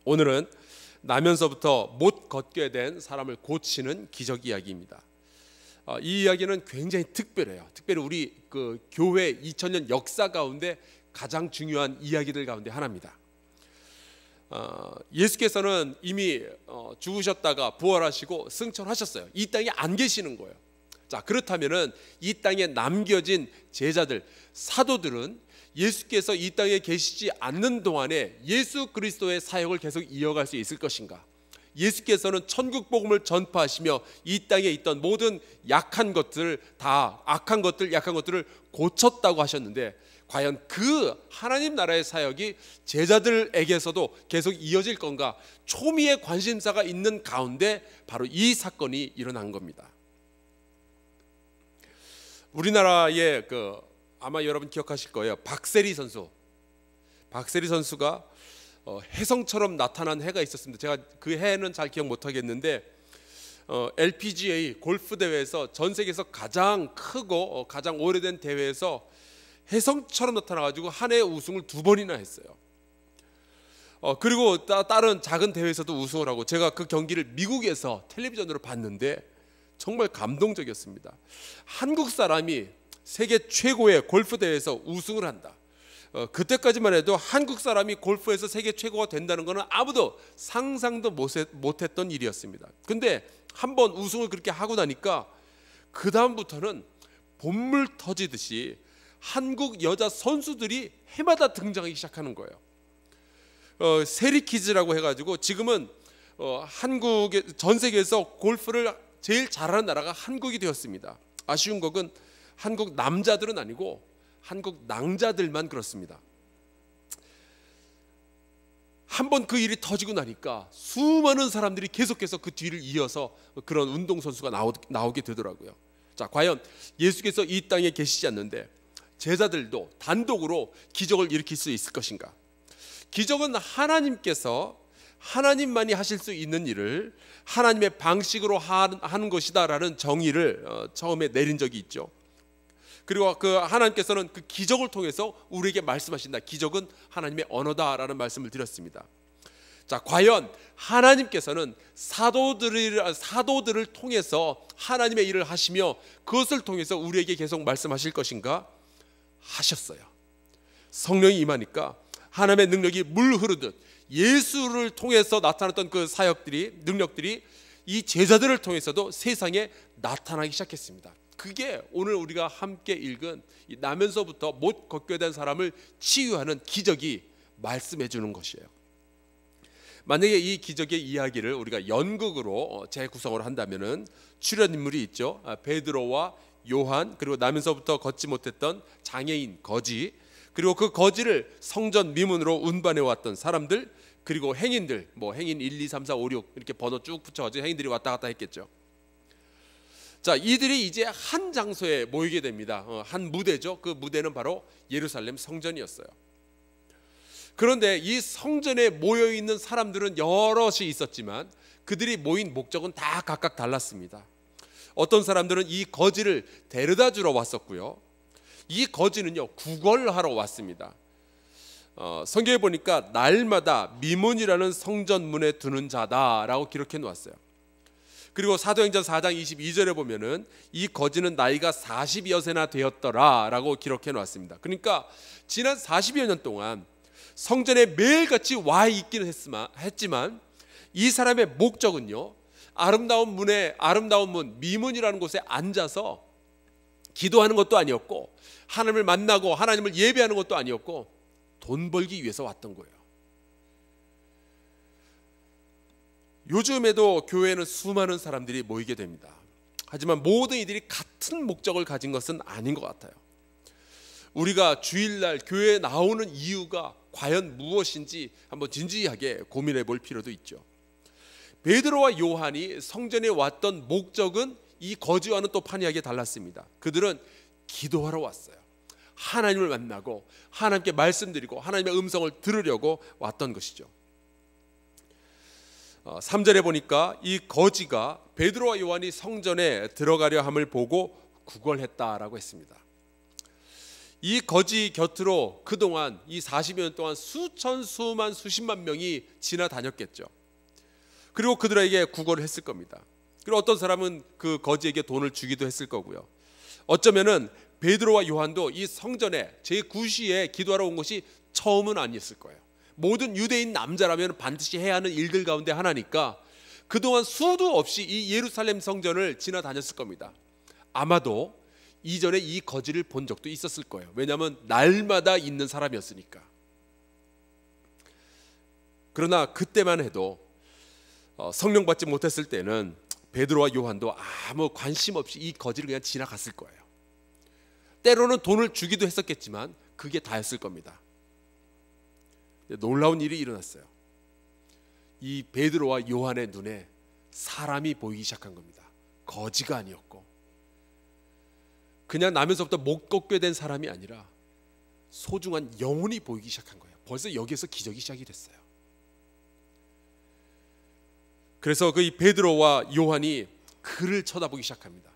오늘은 나면서부터 못 걷게 된 사람을 고치는 기적 이야기입니다. 이 이야기는 굉장히 특별해요. 특별히 우리 그 교회 2000년 역사 가운데 가장 중요한 이야기들 가운데 하나입니다. 예수께서는 이미 죽으셨다가 부활하시고 승천하셨어요. 이 땅에 안 계시는 거예요. 자, 그렇다면은 이 땅에 남겨진 제자들, 사도들은 예수께서 이 땅에 계시지 않는 동안에 예수 그리스도의 사역을 계속 이어갈 수 있을 것인가? 예수께서는 천국 복음을 전파하시며 이 땅에 있던 모든 약한 것들, 다 악한 것들, 약한 것들을 고쳤다고 하셨는데, 과연 그 하나님 나라의 사역이 제자들에게서도 계속 이어질 건가? 초미의 관심사가 있는 가운데 바로 이 사건이 일어난 겁니다. 우리나라의 아마 여러분 기억하실 거예요. 박세리 선수가 혜성처럼 나타난 해가 있었습니다. 제가 그 해는 잘 기억 못하겠는데 LPGA 골프 대회에서 전 세계에서 가장 크고 가장 오래된 대회에서 혜성처럼 나타나가지고 한 해 우승을 2번이나 했어요. 그리고 다른 작은 대회에서도 우승을 하고, 제가 그 경기를 미국에서 텔레비전으로 봤는데 정말 감동적이었습니다. 한국 사람이 세계 최고의 골프 대회에서 우승을 한다. 그때까지만 해도 한국 사람이 골프에서 세계 최고가 된다는 것은 아무도 상상도 못했던 일이었습니다. 근데 한번 우승을 그렇게 하고 나니까 그 다음부터는 본물 터지듯이 한국 여자 선수들이 해마다 등장하기 시작하는 거예요. 세리키즈라고 해가지고 지금은 한국의 전 세계에서 골프를 제일 잘하는 나라가 한국이 되었습니다. 아쉬운 것은 한국 남자들은 아니고 한국 낭자들만 그렇습니다. 한번 그 일이 터지고 나니까 수많은 사람들이 계속해서 그 뒤를 이어서 그런 운동선수가 나오게 되더라고요. 자, 과연 예수께서 이 땅에 계시지 않는데 제자들도 단독으로 기적을 일으킬 수 있을 것인가? 기적은 하나님만이 하실 수 있는 일을 하나님의 방식으로 하는 것이다라는 정의를 처음에 내린 적이 있죠. 그리고 그 하나님께서는 그 기적을 통해서 우리에게 말씀하신다. 기적은 하나님의 언어다라는 말씀을 드렸습니다. 자, 과연 하나님께서는 사도들을 통해서 하나님의 일을 하시며 그것을 통해서 우리에게 계속 말씀하실 것인가? 하셨어요. 성령이 임하니까 하나님의 능력이 물 흐르듯 예수를 통해서 나타났던 그 사역들이, 능력들이 이 제자들을 통해서도 세상에 나타나기 시작했습니다. 그게 오늘 우리가 함께 읽은 나면서부터 못 걷게 된 사람을 치유하는 기적이 말씀해 주는 것이에요. 만약에 이 기적의 이야기를 우리가 연극으로 재구성을 한다면은 출연 인물이 있죠. 베드로와 요한, 그리고 나면서부터 걷지 못했던 장애인 거지, 그리고 그 거지를 성전 미문으로 운반해 왔던 사람들, 그리고 행인들, 행인 1, 2, 3, 4, 5, 6 이렇게 번호 쭉 붙여가지고 행인들이 왔다 갔다 했겠죠. 자, 이들이 이제 한 장소에 모이게 됩니다. 한 무대죠. 그 무대는 바로 예루살렘 성전이었어요. 그런데 이 성전에 모여 있는 사람들은 여럿이 있었지만 그들이 모인 목적은 다 각각 달랐습니다. 어떤 사람들은 이 거지를 데려다 주러 왔었고요. 이 거지는요, 구걸하러 왔습니다. 성경에 보니까 날마다 미문이라는 성전문에 두는 자다라고 기록해 놓았어요. 그리고 사도행전 4장 22절에 보면은 이 거지는 나이가 40여 세나 되었더라라고 기록해 놓았습니다. 그러니까 지난 40여 년 동안 성전에 매일같이 와 있기는 했지만 이 사람의 목적은요, 아름다운 문 미문이라는 곳에 앉아서 기도하는 것도 아니었고, 하나님을 만나고 하나님을 예배하는 것도 아니었고, 돈 벌기 위해서 왔던 거예요. 요즘에도 교회에는 수많은 사람들이 모이게 됩니다. 하지만 모든 이들이 같은 목적을 가진 것은 아닌 것 같아요. 우리가 주일날 교회에 나오는 이유가 과연 무엇인지 한번 진지하게 고민해 볼 필요도 있죠. 베드로와 요한이 성전에 왔던 목적은 이 거지와는 또 판이하게 달랐습니다. 그들은 기도하러 왔어요. 하나님을 만나고 하나님께 말씀드리고 하나님의 음성을 들으려고 왔던 것이죠. 3절에 보니까 이 거지가 베드로와 요한이 성전에 들어가려 함을 보고 구걸했다라고 했습니다. 이 거지 곁으로 그동안 이 40여 년 동안 수천, 수만, 수십만 명이 지나다녔겠죠. 그리고 그들에게 구걸을 했을 겁니다. 그리고 어떤 사람은 그 거지에게 돈을 주기도 했을 거고요. 어쩌면은 베드로와 요한도 이 성전에 제9시에 기도하러 온 것이 처음은 아니었을 거예요. 모든 유대인 남자라면 반드시 해야 하는 일들 가운데 하나니까 그동안 수도 없이 이 예루살렘 성전을 지나다녔을 겁니다. 아마도 이전에 이 거지를 본 적도 있었을 거예요. 왜냐하면 날마다 있는 사람이었으니까. 그러나 그때만 해도 성령 받지 못했을 때는 베드로와 요한도 아무 관심 없이 이 거지를 그냥 지나갔을 거예요. 때로는 돈을 주기도 했었겠지만 그게 다였을 겁니다. 놀라운 일이 일어났어요. 이 베드로와 요한의 눈에 사람이 보이기 시작한 겁니다. 거지가 아니었고 그냥 나면서부터 못 걷게 된 사람이 아니라 소중한 영혼이 보이기 시작한 거예요. 벌써 여기에서 기적이 시작이 됐어요. 그래서 그 이 베드로와 요한이 그를 쳐다보기 시작합니다.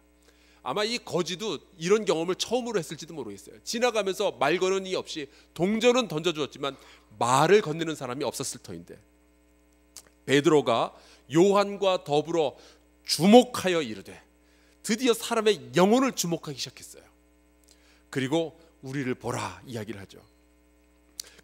아마 이 거지도 이런 경험을 처음으로 했을지도 모르겠어요. 지나가면서 말 거는 이 없이 동전은 던져주었지만 말을 건네는 사람이 없었을 터인데 베드로가 요한과 더불어 주목하여 이르되 드디어 사람의 영혼을 주목하기 시작했어요. 그리고 우리를 보라 이야기를 하죠.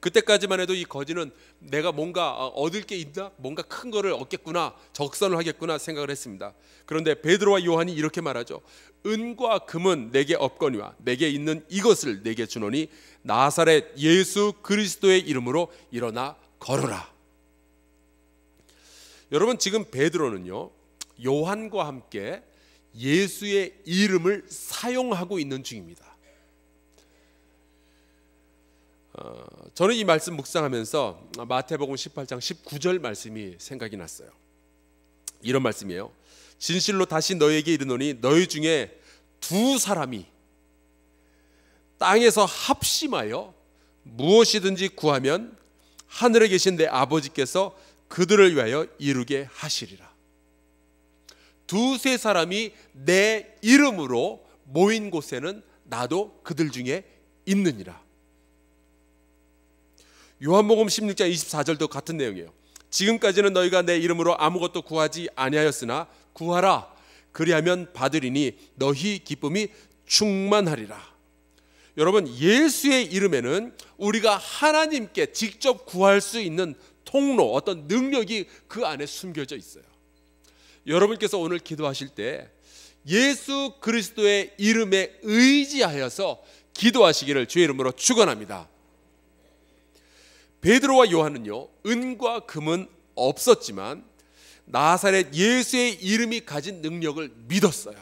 그때까지만 해도 이 거지는 내가 뭔가 얻을 게 있나? 뭔가 큰 거를 얻겠구나, 적선을 하겠구나 생각을 했습니다. 그런데 베드로와 요한이 이렇게 말하죠. 은과 금은 내게 없거니와 내게 있는 이것을 내게 주노니 나사렛 예수 그리스도의 이름으로 일어나 걸어라. 여러분 지금 베드로는요 요한과 함께 예수의 이름을 사용하고 있는 중입니다. 저는 이 말씀 묵상하면서 마태복음 18장 19절 말씀이 생각이 났어요. 이런 말씀이에요. 진실로 다시 너희에게 이르노니 너희 중에 두 사람이 땅에서 합심하여 무엇이든지 구하면 하늘에 계신 내 아버지께서 그들을 위하여 이루게 하시리라. 두세 사람이 내 이름으로 모인 곳에는 나도 그들 중에 있느니라. 요한복음 16장 24절도 같은 내용이에요. 지금까지는 너희가 내 이름으로 아무것도 구하지 아니하였으나 구하라 그리하면 받으리니 너희 기쁨이 충만하리라. 여러분 예수의 이름에는 우리가 하나님께 직접 구할 수 있는 통로, 어떤 능력이 그 안에 숨겨져 있어요. 여러분께서 오늘 기도하실 때 예수 그리스도의 이름에 의지하여서 기도하시기를 주의 이름으로 축원합니다. 베드로와 요한은요 은과 금은 없었지만 나사렛 예수의 이름이 가진 능력을 믿었어요.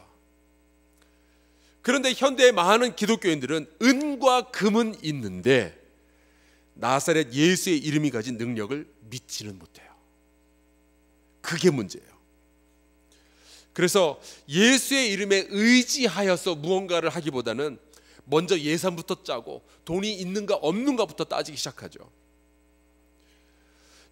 그런데 현대의 많은 기독교인들은 은과 금은 있는데 나사렛 예수의 이름이 가진 능력을 믿지는 못해요. 그게 문제예요. 그래서 예수의 이름에 의지하여서 무언가를 하기보다는 먼저 예산부터 짜고 돈이 있는가 없는가부터 따지기 시작하죠.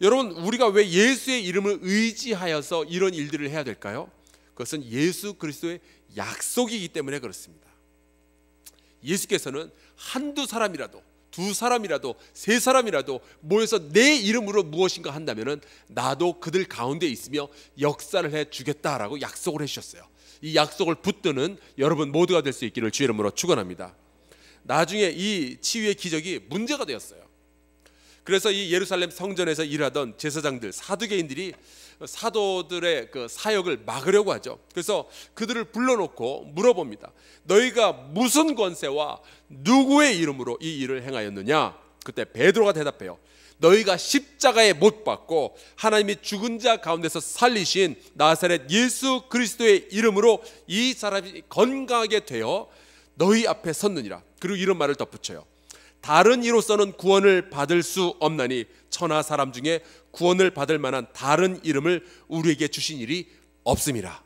여러분 우리가 왜 예수의 이름을 의지하여서 이런 일들을 해야 될까요? 그것은 예수 그리스도의 약속이기 때문에 그렇습니다. 예수께서는 한두 사람이라도 두 사람이라도 세 사람이라도 모여서 내 이름으로 무엇인가 한다면 나도 그들 가운데 있으며 역사를 해주겠다라고 약속을 해주셨어요. 이 약속을 붙드는 여러분 모두가 될 수 있기를 주의 이름으로 축원합니다. 나중에 이 치유의 기적이 문제가 되었어요. 그래서 이 예루살렘 성전에서 일하던 제사장들, 사두개인들이 사도들의 그 사역을 막으려고 하죠. 그래서 그들을 불러놓고 물어봅니다. 너희가 무슨 권세와 누구의 이름으로 이 일을 행하였느냐? 그때 베드로가 대답해요. 너희가 십자가에 못 박고 하나님이 죽은 자 가운데서 살리신 나사렛 예수 그리스도의 이름으로 이 사람이 건강하게 되어 너희 앞에 섰느니라. 그리고 이런 말을 덧붙여요. 다른 이로서는 구원을 받을 수 없나니 천하 사람 중에 구원을 받을 만한 다른 이름을 우리에게 주신 일이 없음이라.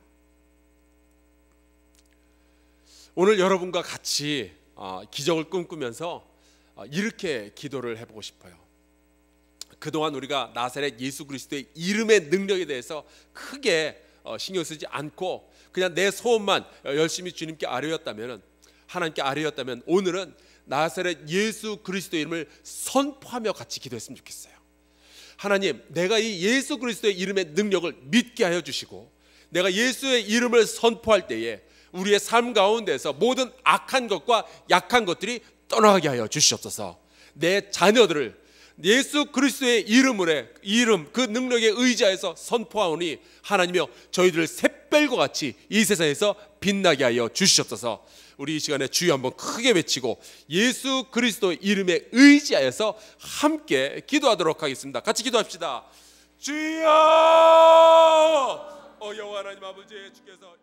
오늘 여러분과 같이 기적을 꿈꾸면서 이렇게 기도를 해보고 싶어요. 그동안 우리가 나사렛 예수 그리스도의 이름의 능력에 대해서 크게 신경 쓰지 않고 그냥 내 소원만 열심히 주님께 아뢰었다면, 하나님께 아뢰었다면, 오늘은 나사렛 예수 그리스도의 이름을 선포하며 같이 기도했으면 좋겠어요. 하나님, 내가 이 예수 그리스도의 이름의 능력을 믿게 하여 주시고, 내가 예수의 이름을 선포할 때에 우리의 삶 가운데서 모든 악한 것과 약한 것들이 떠나게 하여 주시옵소서. 내 자녀들을 예수 그리스도의 이름 그 능력에 의지하여서 선포하오니 하나님이여, 저희들을 샛별과 같이 이 세상에서 빛나게 하여 주시옵소서. 우리 이 시간에 주여 한번 크게 외치고 예수 그리스도의 이름에 의지하여서 함께 기도하도록 하겠습니다. 같이 기도합시다. 주여, 여호와 하나님 아버지, 주께서